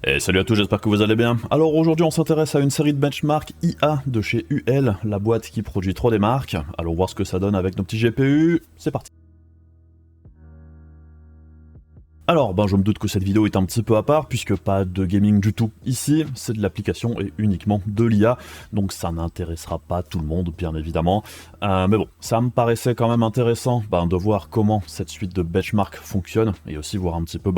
Et salut à tous, j'espère que vous allez bien. Alors aujourd'hui on s'intéresse à une série de benchmarks IA de chez UL, la boîte qui produit 3D Mark. Allons voir ce que ça donne avec nos petits GPU, c'est parti. Alors, je me doute que cette vidéo est un petit peu à part, puisque pas de gaming du tout ici, c'est de l'application et uniquement de l'IA, donc ça n'intéressera pas tout le monde, bien évidemment. Mais bon, ça me paraissait quand même intéressant de voir comment cette suite de benchmarks fonctionne, et aussi voir un petit peu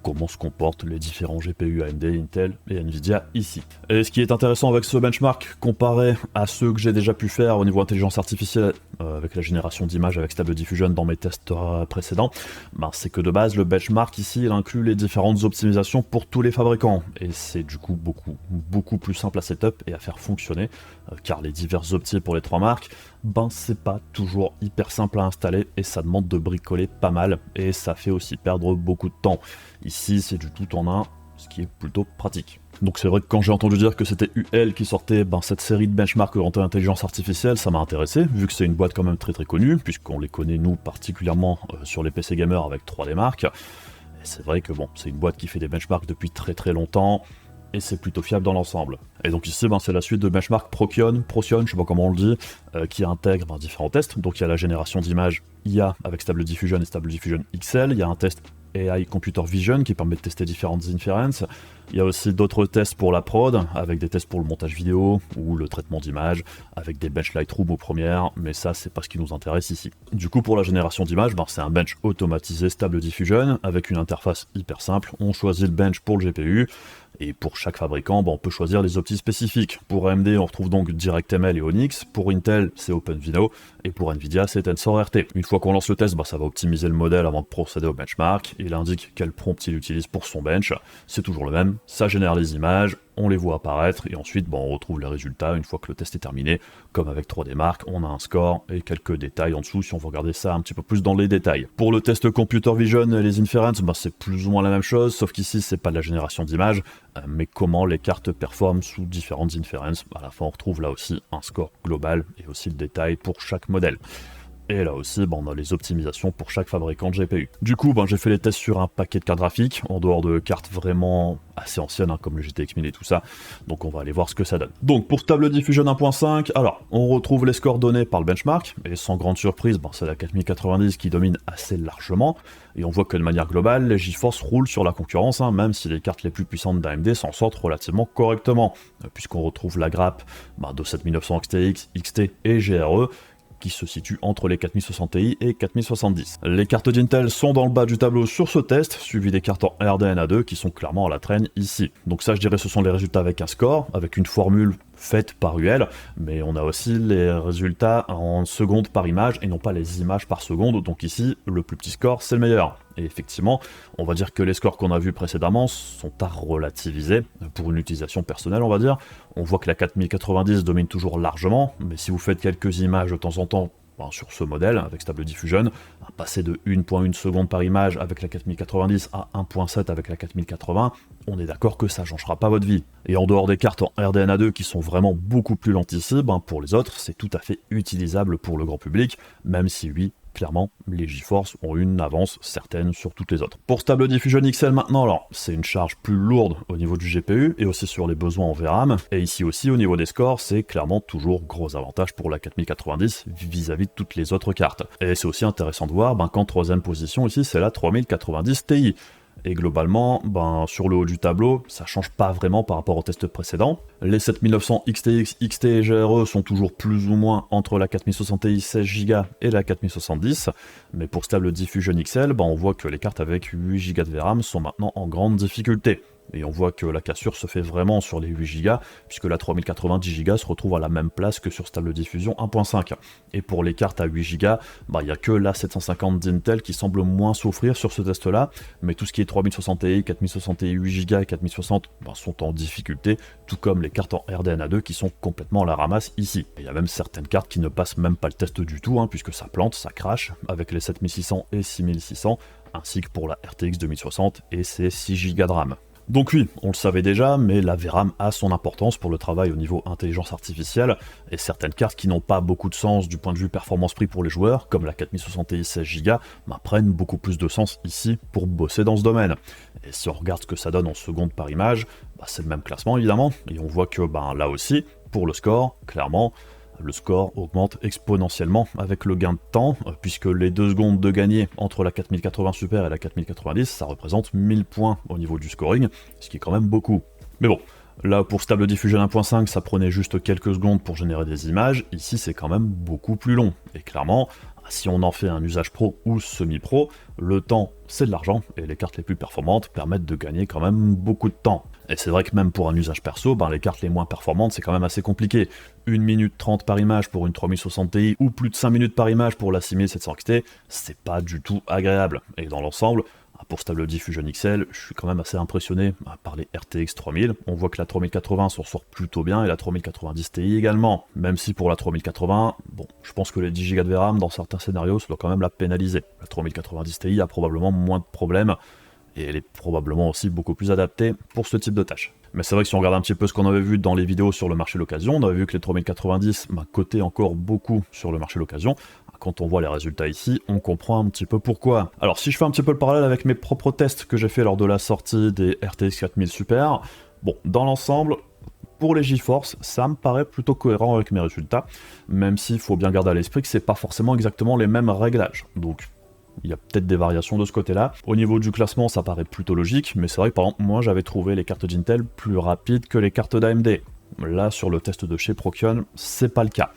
comment se comportent les différents GPU AMD, Intel et Nvidia ici. Et ce qui est intéressant avec ce benchmark, comparé à ceux que j'ai déjà pu faire au niveau intelligence artificielle, avec la génération d'images avec Stable Diffusion dans mes tests précédents, c'est que de base, le benchmark ici, il inclut les différentes optimisations pour tous les fabricants, et c'est du coup beaucoup plus simple à setup et à faire fonctionner, car les diverses optis pour les trois marques, c'est pas toujours hyper simple à installer, et ça demande de bricoler pas mal, et ça fait aussi perdre beaucoup de temps. Ici, c'est du tout en un, ce qui est plutôt pratique. Donc c'est vrai que quand j'ai entendu dire que c'était UL qui sortait cette série de benchmarks orientés intelligence artificielle, ça m'a intéressé, vu que c'est une boîte quand même très connue, puisqu'on les connaît nous particulièrement sur les PC gamers avec 3D Mark. Et c'est vrai que c'est une boîte qui fait des benchmarks depuis très longtemps, et c'est plutôt fiable dans l'ensemble. Et donc ici, c'est la suite de benchmark Procyon, je sais pas comment on le dit, qui intègre différents tests. Donc il y a la génération d'images IA avec Stable Diffusion et Stable Diffusion XL, il y a un test AI Computer Vision qui permet de tester différentes inferences. Il y a aussi d'autres tests pour la prod, avec des tests pour le montage vidéo ou le traitement d'images, avec des bench Lightroom aux premières, mais ça c'est pas ce qui nous intéresse ici. Du coup pour la génération d'images, c'est un bench automatisé Stable Diffusion, avec une interface hyper simple. On choisit le bench pour le GPU, et pour chaque fabricant, on peut choisir les optis spécifiques. Pour AMD, on retrouve donc DirectML et Onyx, pour Intel, c'est OpenVINO, et pour Nvidia, c'est TensorRT. Une fois qu'on lance le test, ça va optimiser le modèle avant de procéder au benchmark. Il indique quel prompt il utilise pour son bench, c'est toujours le même, ça génère les images, on les voit apparaître, et ensuite on retrouve les résultats une fois que le test est terminé. Comme avec 3D Mark, on a un score et quelques détails en dessous si on veut regarder ça un petit peu plus dans les détails. Pour le test Computer Vision et les inferences, c'est plus ou moins la même chose, sauf qu'ici c'est pas de la génération d'images, mais comment les cartes performent sous différentes inferences. À la fin on retrouve là aussi un score global et aussi le détail pour chaque modèle. Et là aussi, on a les optimisations pour chaque fabricant de GPU. Du coup, j'ai fait les tests sur un paquet de cartes graphiques, en dehors de cartes vraiment assez anciennes, comme le GTX 1000 et tout ça. Donc on va aller voir ce que ça donne. Donc pour Stable Diffusion 1.5, alors, on retrouve les scores donnés par le benchmark, et sans grande surprise, c'est la 4090 qui domine assez largement, et on voit que de manière globale, les GeForce roulent sur la concurrence, même si les cartes les plus puissantes d'AMD s'en sortent relativement correctement, puisqu'on retrouve la grappe de 7900 XTX, XT et GRE, qui se situe entre les 4060 Ti et 4070. Les cartes d'Intel sont dans le bas du tableau sur ce test, suivi des cartes en RDNA2 qui sont clairement à la traîne ici. Donc ça, je dirais, ce sont les résultats avec un score, avec une formule faite par UL, mais on a aussi les résultats en secondes par image et non pas les images par seconde, donc ici, le plus petit score, c'est le meilleur. Et effectivement, on va dire que les scores qu'on a vus précédemment sont à relativiser, pour une utilisation personnelle, on va dire. On voit que la 4090 domine toujours largement, mais si vous faites quelques images de temps en temps, sur ce modèle, avec Stable Diffusion, passer de 1.1 seconde par image avec la 4090 à 1.7 avec la 4080, on est d'accord que ça ne changera pas votre vie. Et en dehors des cartes en RDNA2 qui sont vraiment beaucoup plus lentes ici, pour les autres, c'est tout à fait utilisable pour le grand public, même si oui, clairement, les GeForce ont une avance certaine sur toutes les autres. Pour Stable Diffusion XL maintenant, alors, c'est une charge plus lourde au niveau du GPU, et aussi sur les besoins en VRAM, et ici aussi, au niveau des scores, c'est clairement toujours gros avantage pour la 4090 vis-à-vis de toutes les autres cartes. Et c'est aussi intéressant de voir qu'en troisième position, ici, c'est la 3090 Ti. Et globalement, sur le haut du tableau, ça change pas vraiment par rapport au test précédent. Les 7900 XTX, XT et GRE sont toujours plus ou moins entre la 4060 Ti 16Go et la 4070, mais pour Stable Diffusion XL, on voit que les cartes avec 8Go de VRAM sont maintenant en grande difficulté. Et on voit que la cassure se fait vraiment sur les 8Go, puisque la 3090 Go se retrouve à la même place que sur Stable Diffusion 1.5. Et pour les cartes à 8Go, il n'y a que la 750 d'Intel qui semble moins souffrir sur ce test-là, mais tout ce qui est 3060 Ti, 4060 Ti 8Go et 4060 sont en difficulté, tout comme les cartes en RDNA2 qui sont complètement à la ramasse ici. Il y a même certaines cartes qui ne passent même pas le test du tout, puisque ça plante, ça crache, avec les 7600 et 6600, ainsi que pour la RTX 2060 et ses 6Go de RAM. Donc oui, on le savait déjà, mais la VRAM a son importance pour le travail au niveau intelligence artificielle, et certaines cartes qui n'ont pas beaucoup de sens du point de vue performance-prix pour les joueurs, comme la 4060 Ti 16Go, prennent beaucoup plus de sens ici pour bosser dans ce domaine. Et si on regarde ce que ça donne en secondes par image, c'est le même classement évidemment, et on voit que là aussi, pour le score, clairement, le score augmente exponentiellement avec le gain de temps, puisque les 2 secondes de gagner entre la 4080 Super et la 4090, ça représente 1000 points au niveau du scoring, ce qui est quand même beaucoup. Mais bon, là pour Stable Diffusion 1.5, ça prenait juste quelques secondes pour générer des images, ici c'est quand même beaucoup plus long, et clairement, si on en fait un usage pro ou semi-pro, le temps c'est de l'argent, et les cartes les plus performantes permettent de gagner quand même beaucoup de temps. Et c'est vrai que même pour un usage perso, les cartes les moins performantes c'est quand même assez compliqué. 1 minute 30 par image pour une 3060 Ti, ou plus de 5 minutes par image pour la 6700 XT, c'est pas du tout agréable. Et dans l'ensemble, pour Stable Diffusion XL, je suis quand même assez impressionné par les RTX 3000. On voit que la 3080 s'en sort plutôt bien et la 3090 Ti également. Même si pour la 3080, je pense que les 10 Go de VRAM dans certains scénarios, ça doit quand même la pénaliser. La 3090 Ti a probablement moins de problèmes et elle est probablement aussi beaucoup plus adaptée pour ce type de tâche. Mais c'est vrai que si on regarde un petit peu ce qu'on avait vu dans les vidéos sur le marché d'occasion, on avait vu que les 3090 cotaient encore beaucoup sur le marché d'occasion. Quand on voit les résultats ici, on comprend un petit peu pourquoi. Alors si je fais un petit peu le parallèle avec mes propres tests que j'ai fait lors de la sortie des RTX 4000 Super, dans l'ensemble, pour les GeForce, ça me paraît plutôt cohérent avec mes résultats, même s'il faut bien garder à l'esprit que c'est pas forcément exactement les mêmes réglages. Donc il y a peut-être des variations de ce côté-là. Au niveau du classement, ça paraît plutôt logique, mais c'est vrai que par exemple, moi j'avais trouvé les cartes d'Intel plus rapides que les cartes d'AMD. Là, sur le test de chez Prokion, c'est pas le cas.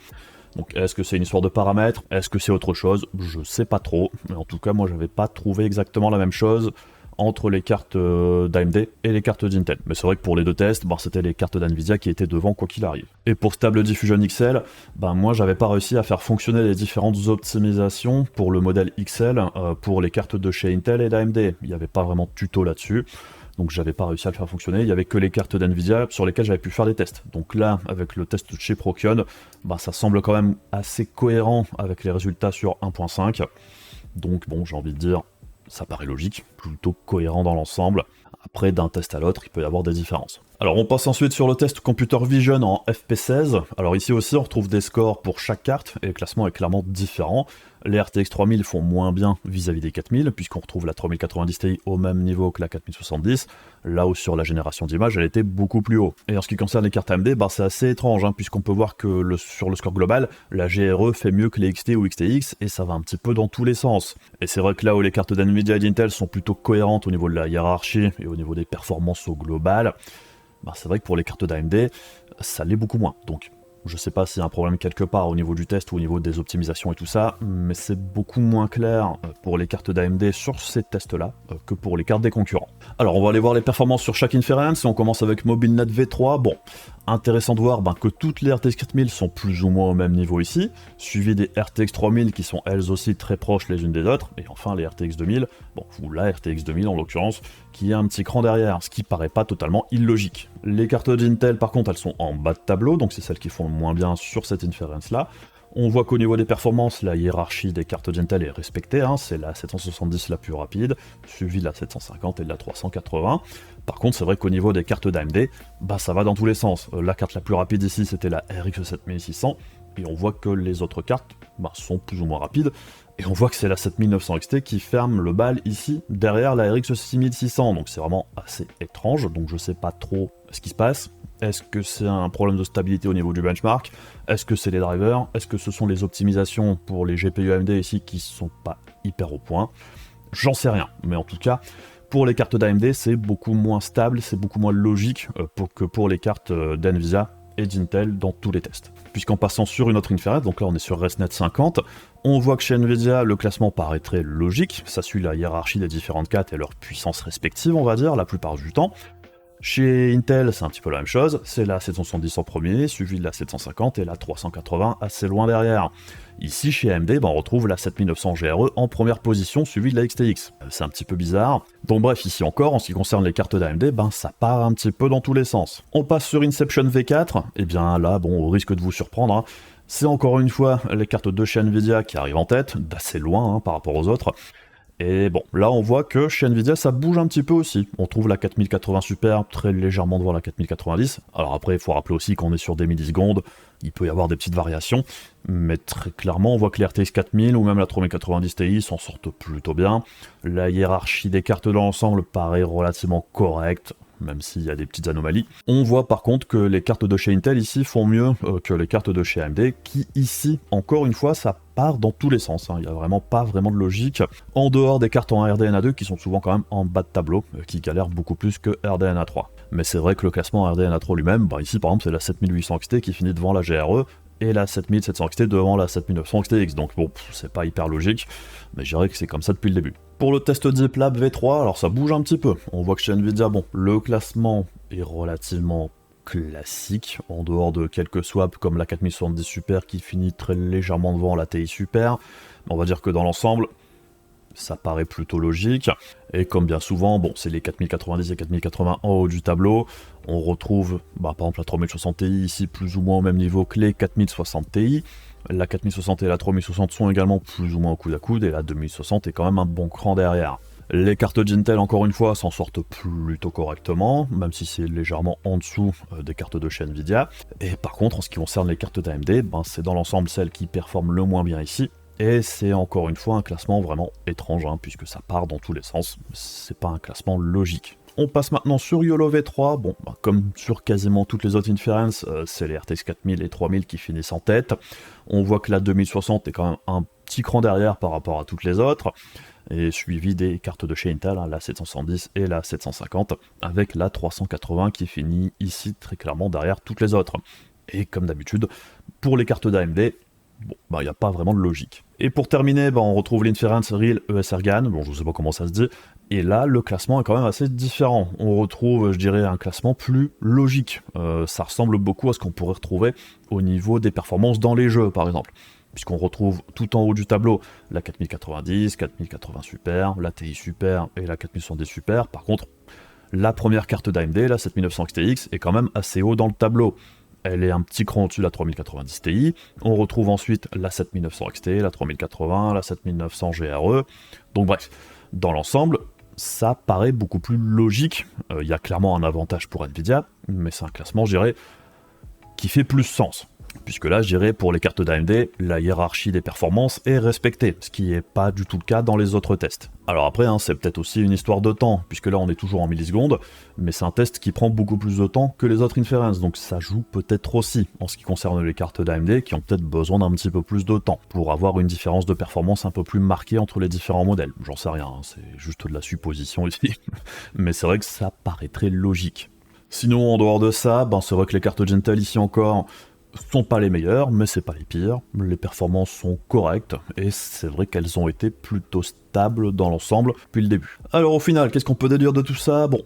Donc est-ce que c'est une histoire de paramètres? Est-ce que c'est autre chose? Je sais pas trop, mais en tout cas moi j'avais pas trouvé exactement la même chose entre les cartes d'AMD et les cartes d'Intel. Mais c'est vrai que pour les deux tests, c'était les cartes d'NVIDIA qui étaient devant quoi qu'il arrive. Et pour Stable Diffusion XL, moi j'avais pas réussi à faire fonctionner les différentes optimisations pour le modèle XL pour les cartes de chez Intel et d'AMD. Il n'y avait pas vraiment de tuto là-dessus. Donc j'avais pas réussi à le faire fonctionner, il y avait que les cartes d'NVIDIA sur lesquelles j'avais pu faire des tests. Donc là, avec le test de chez Prokion, ça semble quand même assez cohérent avec les résultats sur 1.5. Donc j'ai envie de dire, ça paraît logique, plutôt cohérent dans l'ensemble. Après, d'un test à l'autre, il peut y avoir des différences. Alors on passe ensuite sur le test Computer Vision en FP16. Alors ici aussi, on retrouve des scores pour chaque carte, et le classement est clairement différent. Les RTX 3000 font moins bien vis-à-vis des 4000, puisqu'on retrouve la 3090 Ti au même niveau que la 4070, là où sur la génération d'images, elle était beaucoup plus haut. Et en ce qui concerne les cartes AMD, c'est assez étrange, puisqu'on peut voir que sur le score global, la GRE fait mieux que les XT ou XTX, et ça va un petit peu dans tous les sens. Et c'est vrai que là où les cartes d'NVIDIA et d'Intel sont plutôt cohérentes au niveau de la hiérarchie et au niveau des performances au global, c'est vrai que pour les cartes d'AMD, ça l'est beaucoup moins. Donc je sais pas s'il y a un problème quelque part au niveau du test ou au niveau des optimisations et tout ça, mais c'est beaucoup moins clair pour les cartes d'AMD sur ces tests-là que pour les cartes des concurrents. Alors on va aller voir les performances sur chaque Inference, et on commence avec MobileNet V3. Intéressant de voir que toutes les RTX 4000 sont plus ou moins au même niveau ici, suivi des RTX 3000 qui sont elles aussi très proches les unes des autres, et enfin les RTX 2000, ou la RTX 2000 en l'occurrence, qui est un petit cran derrière, ce qui paraît pas totalement illogique. Les cartes d'Intel par contre elles sont en bas de tableau, donc c'est celles qui font le moins bien sur cette Inference là. On voit qu'au niveau des performances, la hiérarchie des cartes d'Intel est respectée, c'est la 770 la plus rapide, suivie de la 750 et de la 380. Par contre, c'est vrai qu'au niveau des cartes d'AMD, ça va dans tous les sens. La carte la plus rapide ici, c'était la RX 7600, et on voit que les autres cartes sont plus ou moins rapides, et on voit que c'est la 7900 XT qui ferme le bal ici, derrière la RX 6600, donc c'est vraiment assez étrange, donc je sais pas trop ce qui se passe. Est-ce que c'est un problème de stabilité au niveau du benchmark? Est-ce que c'est les drivers? Est-ce que ce sont les optimisations pour les GPU AMD ici qui sont pas hyper au point? J'en sais rien, mais en tout cas, pour les cartes d'AMD, c'est beaucoup moins stable, c'est beaucoup moins logique que pour les cartes d'NVIDIA et d'Intel dans tous les tests. Puisqu'en passant sur une autre Inference, donc là on est sur ResNet 50, on voit que chez NVIDIA, le classement paraît très logique, ça suit la hiérarchie des différentes cartes et leurs puissances respectives, on va dire, la plupart du temps. Chez Intel, c'est un petit peu la même chose, c'est la 770 en premier, suivi de la 750 et la 380 assez loin derrière. Ici, chez AMD, on retrouve la 7900 GRE en première position, suivi de la XTX. C'est un petit peu bizarre. Donc bref, ici encore, en ce qui concerne les cartes d'AMD, ça part un petit peu dans tous les sens. On passe sur Inception V4, et bien là, au risque de vous surprendre, c'est encore une fois les cartes de chez NVIDIA qui arrivent en tête, d'assez loin par rapport aux autres. Et bon, là on voit que chez Nvidia ça bouge un petit peu aussi. On trouve la 4080 Super très légèrement devant la 4090. Alors après, il faut rappeler aussi qu'on est sur des millisecondes, il peut y avoir des petites variations, mais très clairement on voit que les RTX 4000 ou même la 3090 Ti s'en sortent plutôt bien. La hiérarchie des cartes dans l'ensemble paraît relativement correcte, même s'il y a des petites anomalies. On voit par contre que les cartes de chez Intel ici font mieux que les cartes de chez AMD, qui ici, encore une fois, ça part dans tous les sens, hein. Il n'y a vraiment pas vraiment de logique, en dehors des cartes en RDNA2 qui sont souvent quand même en bas de tableau, qui galèrent beaucoup plus que RDNA3. Mais c'est vrai que le classement RDNA3 lui-même, bah ici par exemple c'est la 7800 XT qui finit devant la GRE, et la 7700 XT devant la 7900 XTX, donc bon, c'est pas hyper logique, mais je dirais que c'est comme ça depuis le début. Pour le test Deep Lab V3, alors ça bouge un petit peu, on voit que chez Nvidia, bon, le classement est relativement classique, en dehors de quelques swaps comme la 4070 Super qui finit très légèrement devant la TI Super, on va dire que dans l'ensemble, ça paraît plutôt logique, et comme bien souvent, bon, c'est les 4090 et 4080 en haut du tableau, on retrouve par exemple la 3060 Ti ici plus ou moins au même niveau que les 4060 Ti, la 4060 et la 3060 sont également plus ou moins au coude à coude, et la 2060 est quand même un bon cran derrière. Les cartes d'Intel, encore une fois, s'en sortent plutôt correctement, même si c'est légèrement en dessous des cartes de chez Nvidia, et par contre, en ce qui concerne les cartes d'AMD, c'est dans l'ensemble celles qui performent le moins bien ici, et c'est encore une fois un classement vraiment étrange, hein, puisque ça part dans tous les sens, c'est pas un classement logique. On passe maintenant sur YOLO V3, bon, comme sur quasiment toutes les autres Inference, c'est les RTX 4000 et 3000 qui finissent en tête. On voit que la 2060 est quand même un petit cran derrière par rapport à toutes les autres, et suivi des cartes de chez Intel, hein, la 770 et la 750, avec la 380 qui finit ici très clairement derrière toutes les autres. Et comme d'habitude, pour les cartes d'AMD, bon, il n'y a pas vraiment de logique. Et pour terminer, on retrouve l'Inference Real ESR GAN, bon je sais pas comment ça se dit, et là le classement est quand même assez différent. On retrouve, je dirais, un classement plus logique. Ça ressemble beaucoup à ce qu'on pourrait retrouver au niveau des performances dans les jeux par exemple. Puisqu'on retrouve tout en haut du tableau la 4090, 4080 Super, la TI Super et la 4070 Super. Par contre, la première carte d'AMD, la 7900 XTX, est quand même assez haut dans le tableau. Elle est un petit cran au-dessus de la 3090 Ti. On retrouve ensuite la 7900 XT, la 3080, la 7900 GRE. Donc bref, dans l'ensemble, ça paraît beaucoup plus logique. Il y a clairement un avantage pour Nvidia, mais c'est un classement, je dirais, qui fait plus sens. Puisque là, je dirais, pour les cartes d'AMD, la hiérarchie des performances est respectée, ce qui n'est pas du tout le cas dans les autres tests. Alors après, c'est peut-être aussi une histoire de temps, puisque là on est toujours en millisecondes, mais c'est un test qui prend beaucoup plus de temps que les autres Inference, donc ça joue peut-être aussi en ce qui concerne les cartes d'AMD, qui ont peut-être besoin d'un petit peu plus de temps, pour avoir une différence de performance un peu plus marquée entre les différents modèles. J'en sais rien, c'est juste de la supposition ici, mais c'est vrai que ça paraîtrait logique. Sinon, en dehors de ça, c'est vrai que les cartes Intel ici encore sont pas les meilleures, mais c'est pas les pires. Les performances sont correctes, et c'est vrai qu'elles ont été plutôt stables dans l'ensemble depuis le début. Alors au final, qu'est-ce qu'on peut déduire de tout ça? Bon,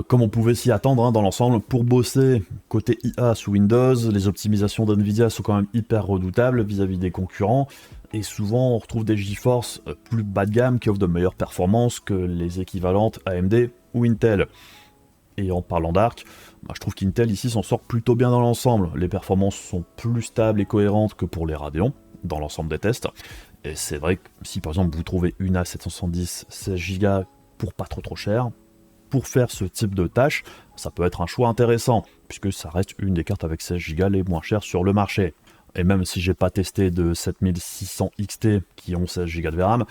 comme on pouvait s'y attendre dans l'ensemble, pour bosser côté IA sous Windows, les optimisations d'NVIDIA sont quand même hyper redoutables vis-à-vis des concurrents, et souvent on retrouve des GeForce plus bas de gamme qui offrent de meilleures performances que les équivalentes AMD ou Intel. Et en parlant d'arc, je trouve qu'Intel ici s'en sort plutôt bien dans l'ensemble. Les performances sont plus stables et cohérentes que pour les Radeon, dans l'ensemble des tests. Et c'est vrai que si par exemple vous trouvez une A770 16Go pour pas trop cher, pour faire ce type de tâche, ça peut être un choix intéressant, puisque ça reste une des cartes avec 16Go les moins chères sur le marché. Et même si j'ai pas testé de 7600 XT qui ont 16Go de VRAM,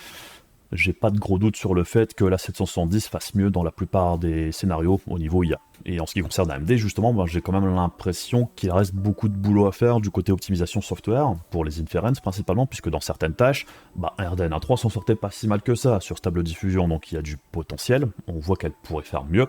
j'ai pas de gros doute sur le fait que la 770 fasse mieux dans la plupart des scénarios au niveau IA. Et en ce qui concerne AMD, justement, j'ai quand même l'impression qu'il reste beaucoup de boulot à faire du côté optimisation software, pour les Inference principalement, puisque dans certaines tâches, RDNA3 s'en sortait pas si mal que ça sur stable diffusion, donc il y a du potentiel, on voit qu'elle pourrait faire mieux,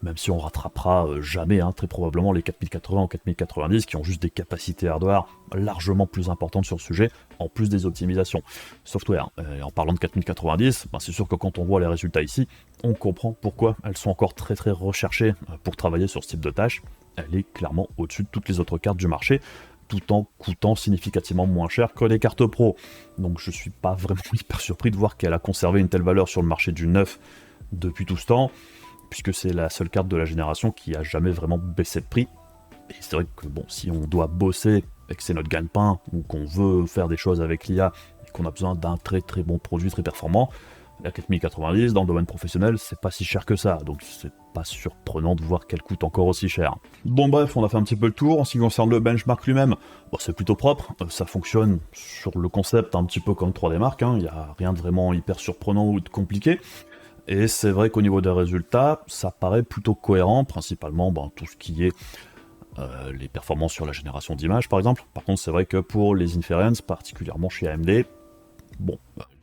même si on rattrapera jamais, très probablement, les 4080 ou 4090 qui ont juste des capacités hardware largement plus importantes sur le sujet, en plus des optimisations software. Et en parlant de 4090, c'est sûr que quand on voit les résultats ici, on comprend pourquoi elles sont encore très très recherchées pour travailler sur ce type de tâche. Elle est clairement au-dessus de toutes les autres cartes du marché, tout en coûtant significativement moins cher que les cartes pro. Donc je suis pas vraiment hyper surpris de voir qu'elle a conservé une telle valeur sur le marché du neuf depuis tout ce temps, puisque c'est la seule carte de la génération qui a jamais vraiment baissé de prix. Et c'est vrai que si on doit bosser et que c'est notre gagne-pain, ou qu'on veut faire des choses avec l'IA, et qu'on a besoin d'un très très bon produit très performant, La 4090 dans le domaine professionnel, c'est pas si cher que ça, donc c'est pas surprenant de voir qu'elle coûte encore aussi cher. Bon bref, on a fait un petit peu le tour. En ce qui concerne le benchmark lui-même, bon, c'est plutôt propre, ça fonctionne sur le concept un petit peu comme 3D Mark, il n'y a rien de vraiment hyper surprenant ou de compliqué. Et c'est vrai qu'au niveau des résultats, ça paraît plutôt cohérent, principalement tout ce qui est les performances sur la génération d'images par exemple. Par contre, c'est vrai que pour les inferences, particulièrement chez AMD, bon,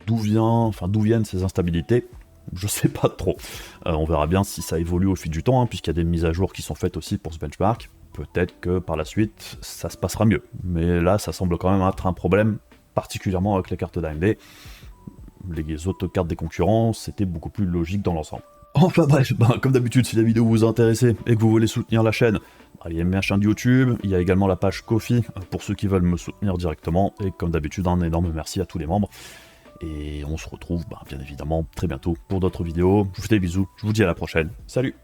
d'où viennent ces instabilités, je sais pas trop. On verra bien si ça évolue au fil du temps, puisqu'il y a des mises à jour qui sont faites aussi pour ce benchmark. Peut-être que par la suite, ça se passera mieux. Mais là, ça semble quand même être un problème, particulièrement avec les cartes d'AMD. Les autres cartes des concurrents, c'était beaucoup plus logique dans l'ensemble. Enfin bref, comme d'habitude, si la vidéo vous intéresse et que vous voulez soutenir la chaîne, allez aimer ma chaîne YouTube, il y a également la page Ko-fi pour ceux qui veulent me soutenir directement, et comme d'habitude, un énorme merci à tous les membres. Et on se retrouve bien évidemment très bientôt pour d'autres vidéos. Je vous fais des bisous, je vous dis à la prochaine, salut!